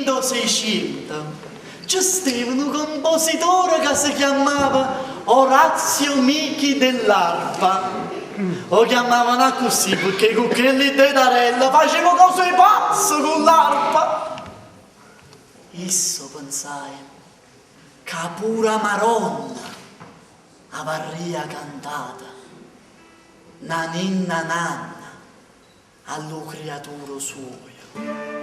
600 c'è stava un compositore che si chiamava Orazio Michi dell'Arpa. Lo chiamavano così perché con quelli di Tarella faceva cose pazze con l'arpa. Isso pensai che pura Maronna avaria cantata una ninna nanna allo creatore suo.